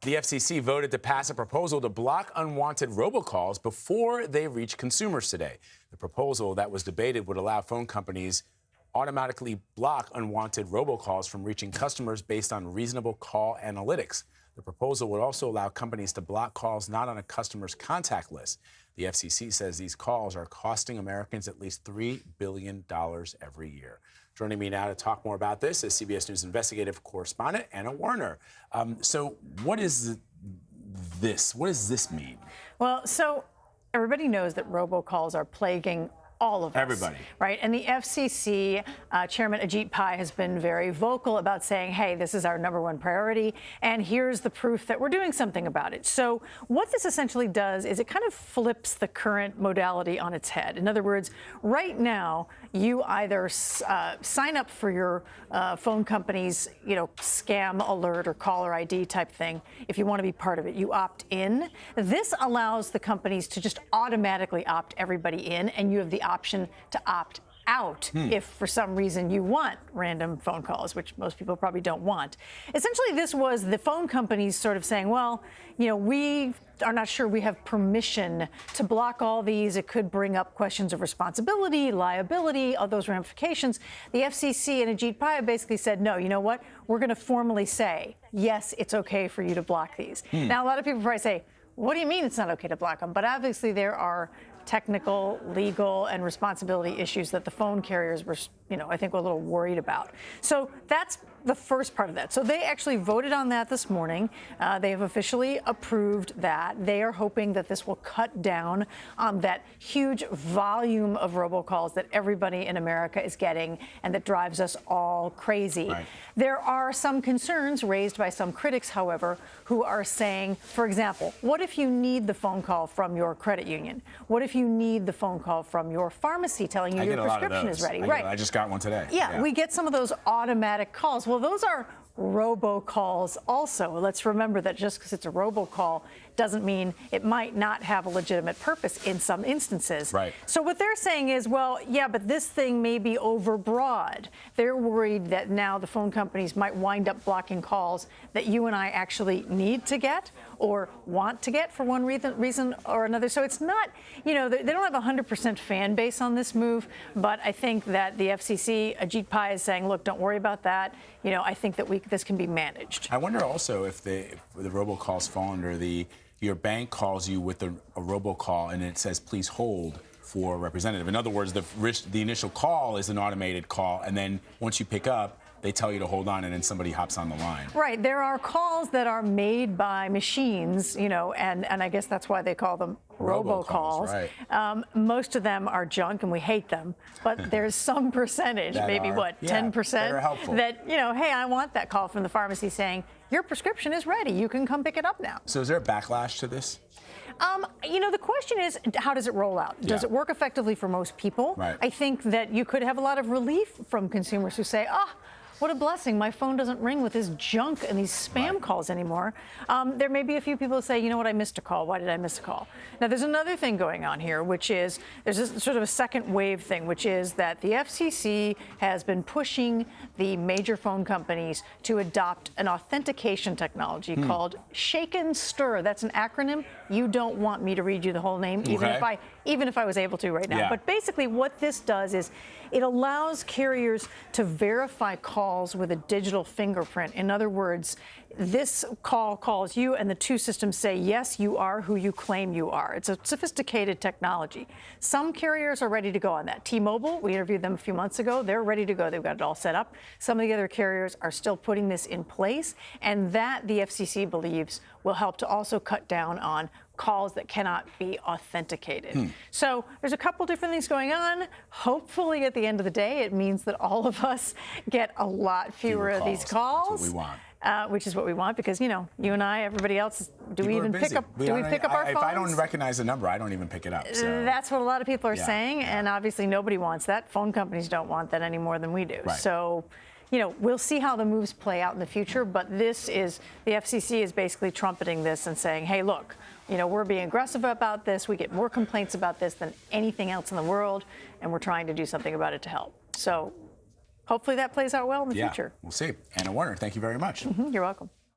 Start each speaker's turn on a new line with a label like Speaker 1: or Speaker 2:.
Speaker 1: The FCC voted to pass a proposal to block unwanted robocalls before they reach consumers today. The proposal that was debated would allow phone companies automatically block unwanted robocalls from reaching customers based on reasonable call analytics. The proposal would also allow companies to block calls not on a customer's contact list. The FCC says these calls are costing Americans at least $3 billion every year. Joining me now to talk more about this is CBS News investigative correspondent Anna Werner. So what is this? What does this mean?
Speaker 2: Well, so everybody knows that robocalls are plaguing all of us.
Speaker 1: Everybody.
Speaker 2: Right? And the FCC Chairman Ajit Pai has been very vocal about saying, hey, this is our #1 priority, and here's the proof that we're doing something about it. So what this essentially does is it kind of flips the current modality on its head. In other words, right now, you either sign up for your phone company's, scam alert or caller ID type thing. If you want to be part of it, you opt in. This allows the companies to just automatically opt everybody in, and you have the option to opt out if for some reason you want random phone calls, which most people probably don't want. Essentially, this was the phone companies sort of saying, well, we are not sure we have permission to block all these. It could bring up questions of responsibility, liability, all those ramifications. The FCC and Ajit Pai basically said, no, you know what? We're going to formally say, yes, it's okay for you to block these. Now, a lot of people probably say, what do you mean it's not okay to block them? But obviously there are technical, legal, and responsibility issues that the phone carriers were, I think, were a little worried about. So that's the first part of that. So they actually voted on that this morning. They have officially approved that. They are hoping that this will cut down on that huge volume of robocalls that everybody in America is getting and that drives us all crazy.
Speaker 1: Right.
Speaker 2: There are some concerns raised by some critics, however, who are saying, for example, what if you need the phone call from your credit union? What if you need the phone call from your pharmacy telling you your prescription is ready?
Speaker 1: I just got one today.
Speaker 2: Yeah, we get some of those automatic calls. Well, those are robocalls also. Let's remember that just because it's a robocall doesn't mean it might not have a legitimate purpose in some instances.
Speaker 1: Right.
Speaker 2: So what they're saying is, well, yeah, but this thing may be overbroad. They're worried that now the phone companies might wind up blocking calls that you and I actually need to get or want to get for one reason or another. So it's not, they don't have a 100% fan base on this move, but I think that the FCC, Ajit Pai is saying, look, don't worry about that. I think that this can be managed.
Speaker 1: I wonder also if the robocalls fall under your bank calls you with a robocall and it says, please hold for a representative. In other words, the initial call is an automated call, and then once you pick up, they tell you to hold on, and then somebody hops on the line.
Speaker 2: Right. There are calls that are made by machines, and I guess that's why they call them robocalls.
Speaker 1: Right.
Speaker 2: Most of them are junk, and we hate them. But there's some percentage, maybe 10%, that, hey, I want that call from the pharmacy saying, your prescription is ready. You can come pick it up now.
Speaker 1: So is there a backlash to this?
Speaker 2: The question is, how does it roll out? Does it work effectively for most people?
Speaker 1: Right.
Speaker 2: I think that you could have a lot of relief from consumers who say, what a blessing. My phone doesn't ring with this junk and these spam calls anymore. There may be a few people who say, you know what, I missed a call. Why did I miss a call? Now, there's another thing going on here, which is there's this sort of a second wave thing, which is that the FCC has been pushing the major phone companies to adopt an authentication technology called Shake and Stir. That's an acronym. You don't want me to read you the whole name, even if I was able to right now.
Speaker 1: Yeah.
Speaker 2: But basically what this does is it allows carriers to verify calls with a digital fingerprint. In other words, this call calls you and the two systems say, yes, you are who you claim you are. It's a sophisticated technology. Some carriers are ready to go on that. T-Mobile, we interviewed them a few months ago. They're ready to go. They've got it all set up. Some of the other carriers are still putting this in place, and that the FCC believes will help to also cut down on calls that cannot be authenticated. So there's a couple different things going on. Hopefully, at the end of the day, it means that all of us get a lot fewer of these calls.
Speaker 1: That's what we want.
Speaker 2: Which is what we want, because, you and I, everybody else, do we pick up our phones?
Speaker 1: If I don't recognize the number, I don't even pick it up. So.
Speaker 2: That's what a lot of people are saying, and obviously nobody wants that. Phone companies don't want that any more than we do.
Speaker 1: Right.
Speaker 2: So, we'll see how the moves play out in the future, but the FCC is basically trumpeting this and saying, hey, look, we're being aggressive about this. We get more complaints about this than anything else in the world, and we're trying to do something about it to help. So hopefully that plays out well in the future.
Speaker 1: We'll see. Anna Werner, thank you very much.
Speaker 2: You're welcome.